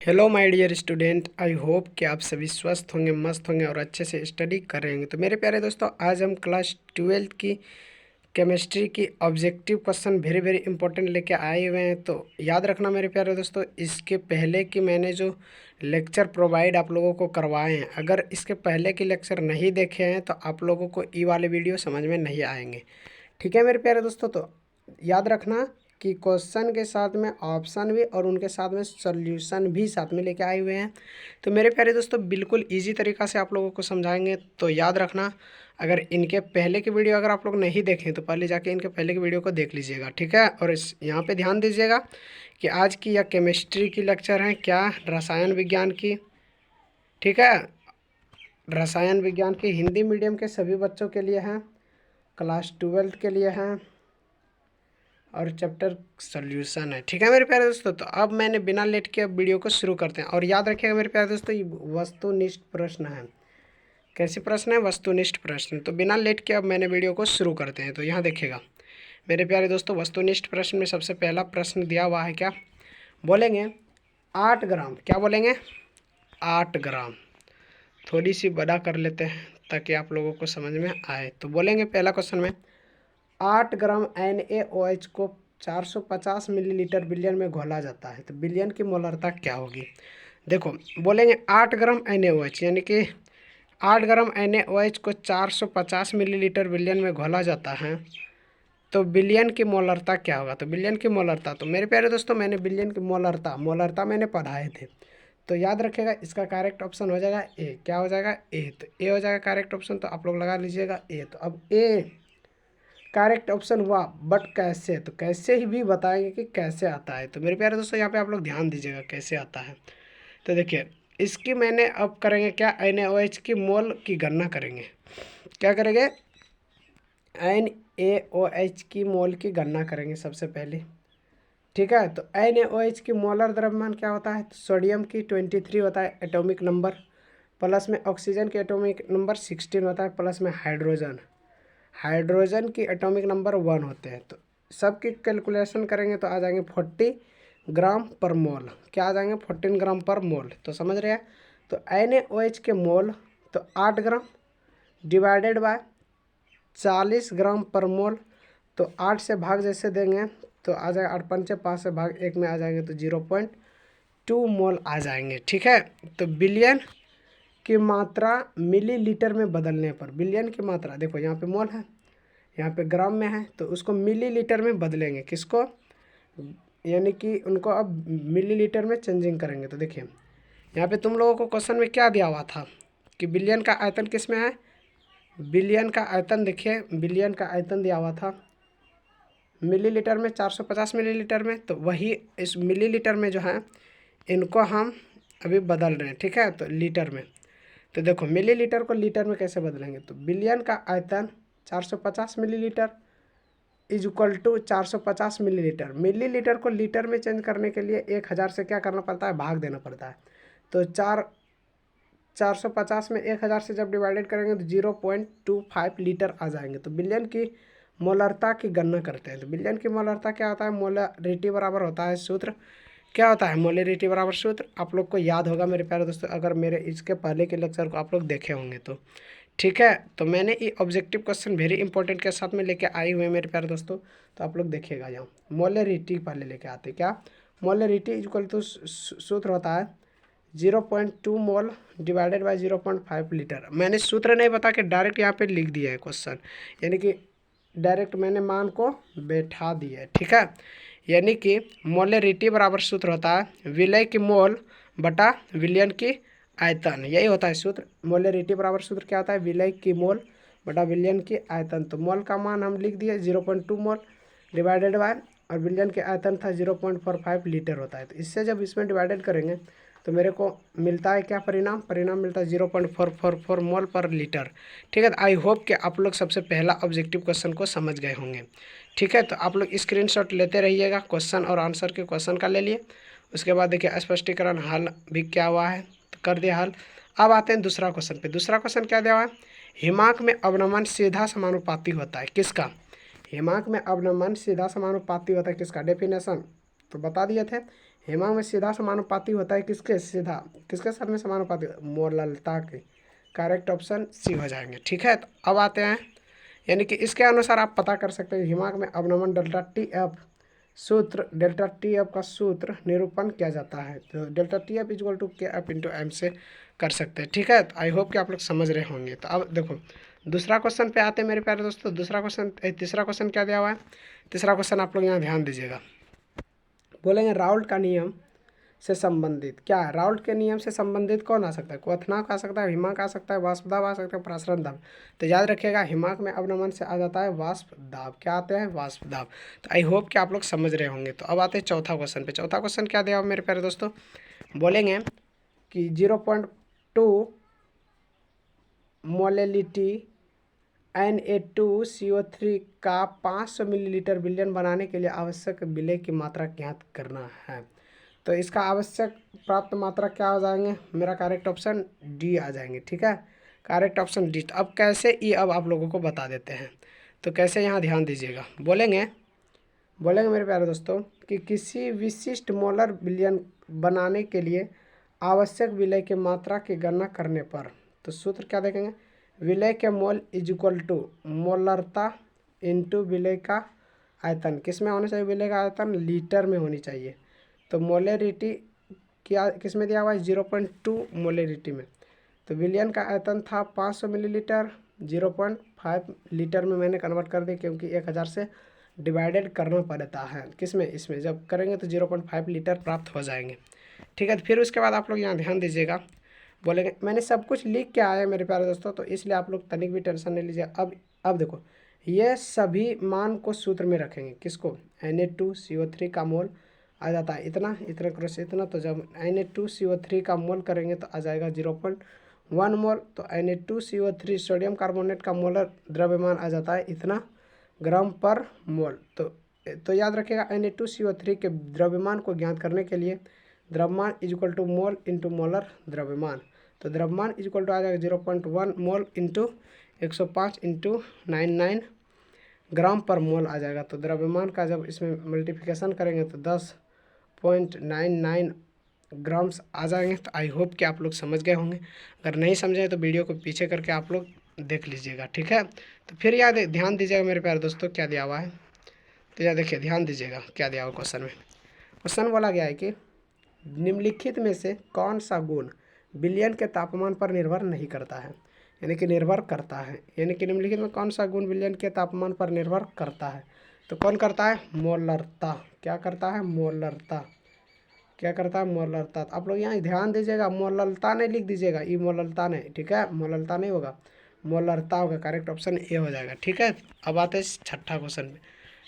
Hello my dear student, I hope कि आप सभी स्वस्थ होंगे, मस्त होंगे और अच्छे से स्टडी कर रहे होंगे। तो मेरे प्यारे दोस्तों, आज हम क्लास 12th की केमिस्ट्री की objective question very very important लेके आए हुए हैं। तो याद रखना मेरे प्यारे दोस्तों, इसके पहले कि मैंने जो लेक्चर प्रोवाइड आप लोगों को करवाए हैं, अगर इसके पहले के लेक्चर नहीं देखे हैं तो आप लोगों को ये वाले वीडियो समझ में नहीं आएंगे। ठीक है मेरे प्यारे दोस्तों, तो याद रखना कि क्वेश्चन के साथ में ऑप्शन भी और उनके साथ में सॉल्यूशन भी साथ में लेके आए हुए हैं। तो मेरे प्यारे दोस्तों, बिल्कुल इजी तरीक़ा से आप लोगों को समझाएंगे। तो याद रखना, अगर इनके पहले की वीडियो अगर आप लोग नहीं देखें तो पहले जाके इनके पहले की वीडियो को देख लीजिएगा, ठीक है। और इस यहाँ पे ध्यान दीजिएगा कि आज की यह केमिस्ट्री की लेक्चर है, क्या रसायन विज्ञान की, ठीक है। रसायन विज्ञान की हिंदी मीडियम के सभी बच्चों के लिए हैं, क्लास 12th के लिए हैं और चैप्टर सॉल्यूशन है, ठीक है मेरे प्यारे दोस्तों। तो अब मैंने बिना लेट के अब वीडियो को शुरू करते हैं। और याद रखिएगा मेरे प्यारे दोस्तों, ये वस्तुनिष्ठ प्रश्न है। कैसे प्रश्न है? वस्तुनिष्ठ प्रश्न। तो बिना लेट के अब मैंने वीडियो को शुरू करते हैं। तो यहाँ देखिएगा मेरे प्यारे दोस्तों, वस्तुनिष्ठ प्रश्न में सबसे पहला प्रश्न दिया हुआ है, क्या बोलेंगे? 8 ग्राम, क्या बोलेंगे? 8 ग्राम। थोड़ी सी बड़ा कर लेते हैं ताकि आप लोगों को समझ में आए। तो बोलेंगे पहला क्वेश्चन में, 8 ग्राम NaOH को 450 मिलीलीटर बिलियन में घोला जाता है, तो बिलियन की मोलरता क्या होगी? देखो बोलेंगे 8 ग्राम NaOH, यानी कि 8 ग्राम NaOH को 450 मिलीलीटर बिलियन में घोला जाता है, तो बिलियन की मोलरता क्या होगा? तो बिलियन की मोलरता, तो मेरे प्यारे दोस्तों, मैंने बिलियन की मोलरता मैंने पढ़ाए थे। तो याद रखिएगा, इसका करेक्ट ऑप्शन हो जाएगा ए। क्या हो जाएगा? ए। तो ए हो जाएगा करेक्ट ऑप्शन, तो आप लोग लगा लीजिएगा ए। तो अब ए करेक्ट ऑप्शन हुआ, बट कैसे? तो कैसे ही भी बताएंगे कि कैसे आता है। तो मेरे प्यारे दोस्तों, यहाँ पे आप लोग ध्यान दीजिएगा कैसे आता है। तो देखिए, इसकी मैंने अब करेंगे क्या, NaOH की मोल की गणना करेंगे। क्या करेंगे? NaOH की मोल की गणना करेंगे सबसे पहले, ठीक है। तो NaOH की मोलर द्रव्यमान क्या होता है? तो सोडियम की 23 होता है एटॉमिक नंबर, प्लस में ऑक्सीजन की एटॉमिक नंबर 16 होता है, प्लस में हाइड्रोजन की एटॉमिक नंबर 1 होते हैं। तो सबकी कैलकुलेशन करेंगे तो आ जाएंगे 40 ग्राम पर मोल। क्या आ जाएंगे? 14 ग्राम पर मोल। तो समझ रहे हैं। तो NaOH के मोल, तो 8 ग्राम डिवाइडेड बाय 40 ग्राम पर मोल। तो 8 से भाग जैसे देंगे तो आ जाएगा 8 पंचे 5 से भाग 1 में आ जाएंगे तो 0.2 मोल आ जाएंगे, ठीक है। तो बिलियन की मात्रा मिलीलीटर में बदलने पर, बिलियन की मात्रा देखो यहाँ पे मोल है, यहाँ पे ग्राम में है, तो उसको मिलीलीटर में बदलेंगे। किसको? यानी कि उनको अब मिलीलीटर में चेंजिंग करेंगे। तो देखिए, यहाँ पे तुम लोगों को क्वेश्चन में क्या दिया हुआ था कि बिलियन का आयतन किस में है? बिलियन का आयतन देखिए, बिलियन का आयतन दिया हुआ था मिलीलीटर में, 450 मिलीलीटर में। तो वही इस मिलीलीटर में जो है, इनको हम अभी बदल रहे हैं, ठीक है। तो लीटर में, तो देखो मिलीलीटर को लीटर में कैसे बदलेंगे? तो बिलियन का आयतन 450 millilitre is equal to 450 millilitre. Millilitre को लीटर में चेंज करने के लिए 1000 से क्या करना पड़ता है? भाग देना पड़ता है। तो 450 में 1000 से जब डिवाइडेड करेंगे तो 0.25 लीटर आ जाएंगे। तो बिलियन की मोलरता की गणना करते हैं। तो बिलियन की मोलरता क्या होता है? मोलरिटी बराबर होता है, सूत्र क्या होता है? मोलरिटी बराबर सूत्र आप लोग को याद होगा मेरे प्यारे दोस्तों, अगर मेरे इसके पहले के लेक्चर को आप लोग देखे होंगे तो, ठीक है। तो मैंने ये ऑब्जेक्टिव क्वेश्चन वेरी इंपॉर्टेंट के साथ में लेके आई हुए हैं मेरे प्यारे दोस्तों। तो आप लोग देखिएगा, यहाँ मोलरिटी पहले लेके आते। क्या? मोलरिटी इक्वल टू सूत्र होता है 0.2 मोल डिवाइडेड बाई 0.5 लीटर। मैंने सूत्र नहीं बता के डायरेक्ट यहाँ पे लिख दिया है क्वेश्चन, यानी कि डायरेक्ट मैंने मान को बैठा दिया है, ठीक है। यानी कि मोलरिटी बराबर सूत्र होता है विलय की मोल बटा विलयन की आयतन, यही होता है सूत्र। मोलरिटी बराबर सूत्र क्या होता है? विलय की मोल बटा विलयन की आयतन। तो मोल का मान हम लिख दिए 0.2 मोल डिवाइडेड बाय, और विलयन के आयतन था 0.45 लीटर होता है। तो इससे जब इसमें डिवाइडेड करेंगे तो मेरे को मिलता है क्या परिणाम मिलता है 0.444 मोल पर लीटर, ठीक है। आई होप कि आप लोग सबसे पहला ऑब्जेक्टिव क्वेश्चन को समझ गए होंगे, ठीक है। तो आप लोग स्क्रीनशॉट लेते रहिएगा, क्वेश्चन और आंसर के क्वेश्चन का ले लिए। उसके बाद देखिए स्पष्टीकरण हल भी क्या हुआ है, तो कर दिया हल। अब आते हैं दूसरा क्वेश्चन पे। दूसरा क्वेश्चन क्या दिया हुआ है? हिमांक में अवनमन सीधा समानुपाती होता है, किसका? हिमांक में अवनमन सीधा समानुपाती होता है किसका? डेफिनेशन तो बता दिए थे, हिमांक में सीधा समानुपाती होता है किसके, सीधा किसके साथ में समानुपाती, मोललता के। करेक्ट ऑप्शन सी हो जाएंगे। ठीक है, तो अब आते हैं, यानी कि इसके अनुसार आप पता कर सकते हैं हिमांक में अवनमन डेल्टा टी एफ सूत्र, डेल्टा टी एफ का सूत्र निरूपण किया जाता है। तो delta T F equal to K F into M से कर सकते हैं। ठीक है, तो आई होप कि आप लोग समझ रहे होंगे। तो अब देखो दूसरा क्वेश्चन पे आते हैं मेरे प्यारे दोस्तों। दूसरा क्वेश्चन, तीसरा क्वेश्चन क्या दिया हुआ है। तीसरा क्वेश्चन आप लोग यहाँ ध्यान दीजिएगा। बोलेंगे राउल्ट का नियम से संबंधित क्या है। राउल्ट के नियम से संबंधित कौन आ सकता है, क्वथनांक आ सकता है, हिमांक आ सकता है, वाष्प दाब आ सकता है, प्रसरण दाब। तो याद रखिएगा हिमांक में अवनमन से आ जाता है वाष्प दाब। क्या आते हैं, वाष्प दाब। तो आई होप कि आप लोग समझ रहे होंगे। तो अब आते हैं चौथा क्वेश्चन पे। चौथा क्वेश्चन क्या दिया मेरे प्यारे दोस्तों, बोलेंगे कि 0.2 मोलेलिटी Na2CO3 का 500 मिलीलीटर विलयन बनाने के लिए आवश्यक विलय की मात्रा ज्ञात करना है। तो इसका आवश्यक प्राप्त मात्रा क्या हो जाएंगे, मेरा करेक्ट ऑप्शन डी आ जाएंगे। ठीक है, करेक्ट ऑप्शन डी। अब कैसे ये अब आप लोगों को बता देते हैं। तो कैसे, यहाँ ध्यान दीजिएगा। बोलेंगे मेरे प्यारे दोस्तों कि किसी विशिष्ट मोलर विलयन बनाने के लिए आवश्यक विलय की मात्रा की गणना करने पर, तो सूत्र क्या देखेंगे, विलय के मोल इज इक्वल टू मोलरता इंटू विलय का आयतन। किस में होना चाहिए, विलय का आयतन लीटर में होनी चाहिए। तो मोलेरिटी क्या किस में दिया हुआ है, 0.2 मोलेरिटी में। तो विलयन का आयतन था 500 मिलीलीटर, 0.5 लीटर में मैंने कन्वर्ट कर दी क्योंकि 1000 से डिवाइडेड करना पड़ता है। किस में, इसमें जब करेंगे तो 0.5 लीटर प्राप्त हो जाएंगे। ठीक है, तो फिर उसके बाद आप लोग यहाँ ध्यान दीजिएगा। बोलेंगे मैंने सब कुछ लिख के आया मेरे प्यारे दोस्तों, तो इसलिए आप लोग तनिक भी टेंशन नहीं लीजिए। अब देखो ये सभी मान को सूत्र में रखेंगे। किसको, Na2CO3 का मोल आ जाता है इतना, इतना क्रॉस इतना। तो जब Na2CO3 का मोल करेंगे तो आ जाएगा 0.1 मोल। तो Na2CO3 सोडियम कार्बोनेट का मोलर द्रव्यमान आ जाता है इतना ग्राम पर मोल। तो याद रखिएगा Na2CO3 के द्रव्यमान को ज्ञात करने के लिए द्रव्यमान is equal to mole into molar द्रव्यमान। तो द्रव्यमान इज इक्वल टू आ जाएगा 0.1 मोल इंटू 105 इंटू 99 ग्राम पर मोल आ जाएगा। तो द्रव्यमान का जब इसमें मल्टीप्लिकेशन करेंगे तो 10.99 ग्राम्स आ जाएंगे। तो आई होप कि आप लोग समझ गए होंगे। अगर नहीं समझे तो वीडियो को पीछे करके आप लोग देख लीजिएगा। ठीक है, तो फिर याद ध्यान दीजिएगा मेरे प्यारे दोस्तों क्या दिया हुआ है। तो यार देखिए ध्यान दीजिएगा क्या दिया हुआ क्वेश्चन में। क्वेश्चन बोला गया है कि निम्नलिखित में से कौन सा गुण विलयन के तापमान पर निर्भर नहीं करता है, यानी कि निर्भर करता है। यानी कि निम्नलिखित में कौन सा गुण विलयन के तापमान पर निर्भर करता है। तो कौन करता है, मोलरता। क्या करता है, मोलरता। क्या करता है, मोलरता। तो आप लोग यहाँ ध्यान दीजिएगा, मोललता नहीं लिख दीजिएगा, ई मोललता नहीं। ठीक है, मोललता नहीं होगा, मोलरता होगा। करेक्ट ऑप्शन ए हो जाएगा। ठीक है, अब आते हैं छठा क्वेश्चन में।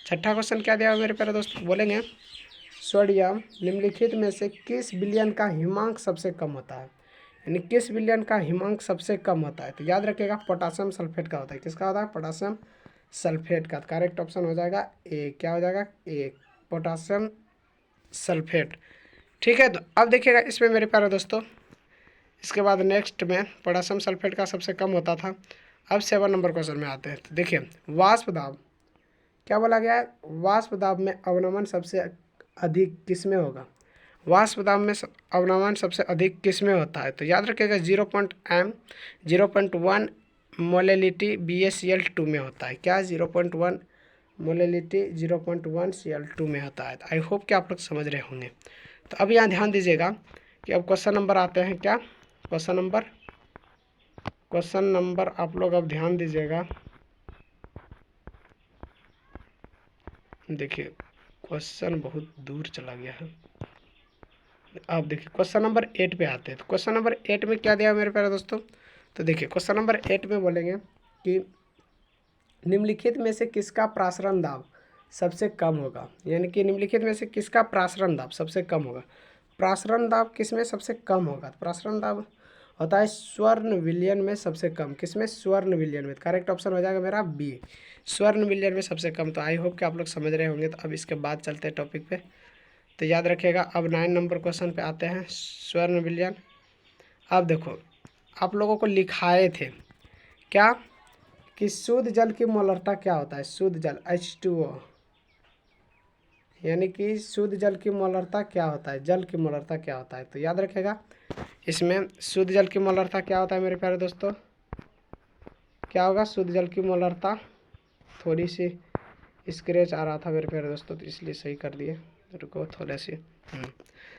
छठा क्वेश्चन क्या दिया मेरे प्यारे दोस्त, बोलेंगे सोडियम निम्नलिखित में से किस विलयन का हिमांक सबसे कम होता है, यानी किस विलयन का हिमांक सबसे कम होता है। तो याद रखिएगा पोटासियम सल्फेट का होता है। किसका होता है, पोटासियम सल्फेट का। करेक्ट ऑप्शन हो जाएगा ए। क्या हो जाएगा, ए, पोटासियम सल्फेट। ठीक है, तो अब देखिएगा इसमें मेरे प्यारे दोस्तों, इसके बाद नेक्स्ट में पोटासियम सल्फेट का सबसे कम होता था। अब 7 नंबर क्वेश्चन में आते हैं। तो देखिए वाष्प दाब, क्या बोला गया है, वाष्प दाब में अवनमन सबसे अधिक किस में होगा, वाष्प दाब में अवनमन सबसे अधिक किस में होता है। तो याद रखिएगा 0.1 मोलेलिटी BaCl2 में होता है। क्या, 0.1 मोलेलिटी 0.1 Cl2 में होता है। आई होप कि आप लोग समझ रहे होंगे। तो अब यहाँ ध्यान दीजिएगा कि अब क्वेश्चन नंबर आते हैं। क्या, क्वेश्चन नंबर आप लोग अब ध्यान दीजिएगा। देखिए क्वेश्चन बहुत दूर चला गया है। अब देखिए क्वेश्चन नंबर 8 पे आते हैं। तो क्वेश्चन नंबर 8 में क्या दिया मेरे प्यारे दोस्तों। तो देखिए क्वेश्चन नंबर 8 में बोलेंगे कि निम्नलिखित में से किसका प्रासरण दाब सबसे कम होगा, यानी कि निम्नलिखित में से किसका प्रासरण दाब सबसे कम होगा। प्रासरण दाब किस में सबसे कम होगा, प्रासरण दाब होता है स्वर्ण विलयन में सबसे कम। किस में, स्वर्ण विलयन में। करेक्ट ऑप्शन हो जाएगा मेरा बी, स्वर्ण विलयन में सबसे कम। तो आई होप कि आप लोग समझ रहे होंगे। तो अब इसके बाद चलते हैं टॉपिक पे। तो याद रखिएगा अब 9 नंबर क्वेश्चन पे आते हैं, स्वर्ण विलयन। अब देखो आप लोगों को लिखाए थे क्या कि शुद्ध जल की मोलरता क्या होता है, शुद्ध जल H2O, यानी कि शुद्ध जल की मोलरता क्या होता है, जल की मोलरता क्या होता है। तो याद रखेगा इसमें शुद्ध जल की मोलरता क्या होता है मेरे प्यारे दोस्तों, क्या होगा शुद्ध जल की मोलरता। थोड़ी सी स्क्रैच आ रहा था मेरे प्यारे दोस्तों तो इसलिए सही कर दिए, रुको थोड़े सी।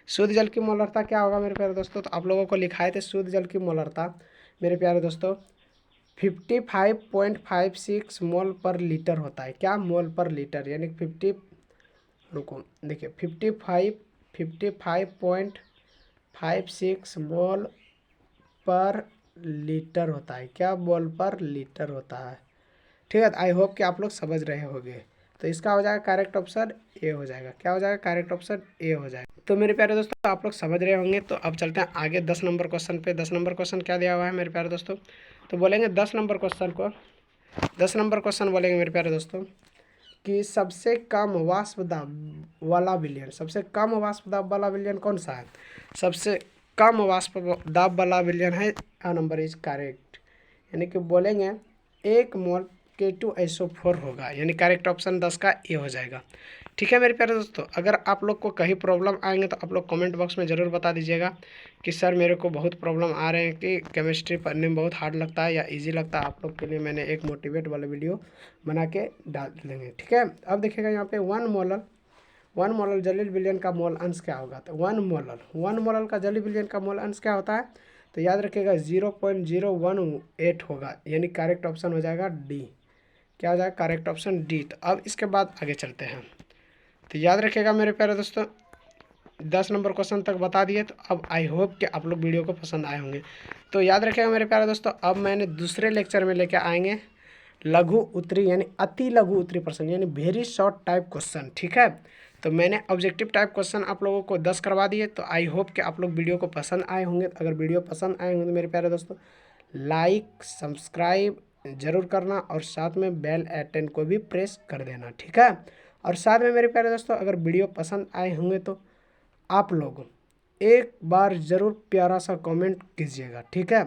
शुद्ध जल की मोलरता क्या होगा मेरे प्यारे दोस्तों, तो आप लोगों को लिखाए थे शुद्ध जल की मोलरता मेरे प्यारे दोस्तों 55.56 मोल पर लीटर होता है। क्या, मोल पर लीटर, यानी 50, रुको देखिए 55.56 मोल पर लीटर होता है। क्या, मोल पर लीटर होता है। ठीक है, आई होप कि आप लोग समझ रहे होंगे। तो इसका हो जाएगा करेक्ट ऑप्शन ए हो जाएगा। क्या हो जाएगा, करेक्ट ऑप्शन ए हो जाएगा। तो मेरे प्यारे दोस्तों आप लोग समझ रहे होंगे। तो अब चलते हैं आगे 10 नंबर क्वेश्चन पे। 10 नंबर क्वेश्चन क्या दिया हुआ है मेरे प्यारे दोस्तों, तो बोलेंगे 10 नंबर क्वेश्चन को, 10 नंबर क्वेश्चन बोलेंगे मेरे प्यारे दोस्तों कि सबसे कम वाष्प दाब वाला विलयन, सबसे कम वाष्प दाब वाला विलयन कौन सा है। सबसे कम वाष्प दाब वाला विलयन है, आ नंबर इज करेक्ट, यानी कि बोलेंगे 1 मोल K2SO4 होगा, यानी करेक्ट ऑप्शन 10 का ए हो जाएगा। ठीक है मेरे प्यारे दोस्तों, अगर आप लोग को कहीं प्रॉब्लम आएंगे तो आप लोग कमेंट बॉक्स में ज़रूर बता दीजिएगा कि सर मेरे को बहुत प्रॉब्लम आ रहे हैं कि केमिस्ट्री पढ़ने में बहुत हार्ड लगता है या इजी लगता है। आप लोग के लिए मैंने एक मोटिवेट वाला वीडियो बना के डाल देंगे। ठीक है, अब देखिएगा यहाँ पे 1 मोलर जलीय विलयन का मोल अंश क्या होगा। तो 1 मोलर का जलीय विलयन का मोल अंश क्या होता है, तो याद रखिएगा 0.018 होगा, यानी करेक्ट ऑप्शन हो जाएगा डी। क्या हो जाएगा, करेक्ट ऑप्शन डी। तो अब इसके बाद आगे चलते हैं। तो याद रखिएगा मेरे प्यारे दोस्तों 10 नंबर क्वेश्चन तक बता दिए। तो अब आई होप कि आप लोग वीडियो को पसंद आए होंगे। तो याद रखिएगा मेरे प्यारे दोस्तों अब मैंने दूसरे लेक्चर में लेके आएंगे लघु उत्तरी यानी अति लघु उत्तरी प्रश्न, यानी वेरी शॉर्ट टाइप क्वेश्चन। ठीक है, तो मैंने ऑब्जेक्टिव टाइप क्वेश्चन आप लोगों को 10 करवा दिए। तो आई होप कि आप लोग वीडियो को पसंद आए होंगे। अगर वीडियो पसंद आए होंगे तो मेरे प्यारे दोस्तों लाइक सब्सक्राइब जरूर करना और साथ में बेल आइकन को भी प्रेस कर देना। ठीक है, और साथ में मेरे प्यारे दोस्तों अगर वीडियो पसंद आए होंगे तो आप लोग एक बार ज़रूर प्यारा सा कमेंट कीजिएगा। ठीक है,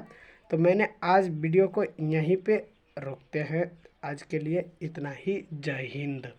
तो मैंने आज वीडियो को यहीं पे रोकते हैं। आज के लिए इतना ही। जय हिंद।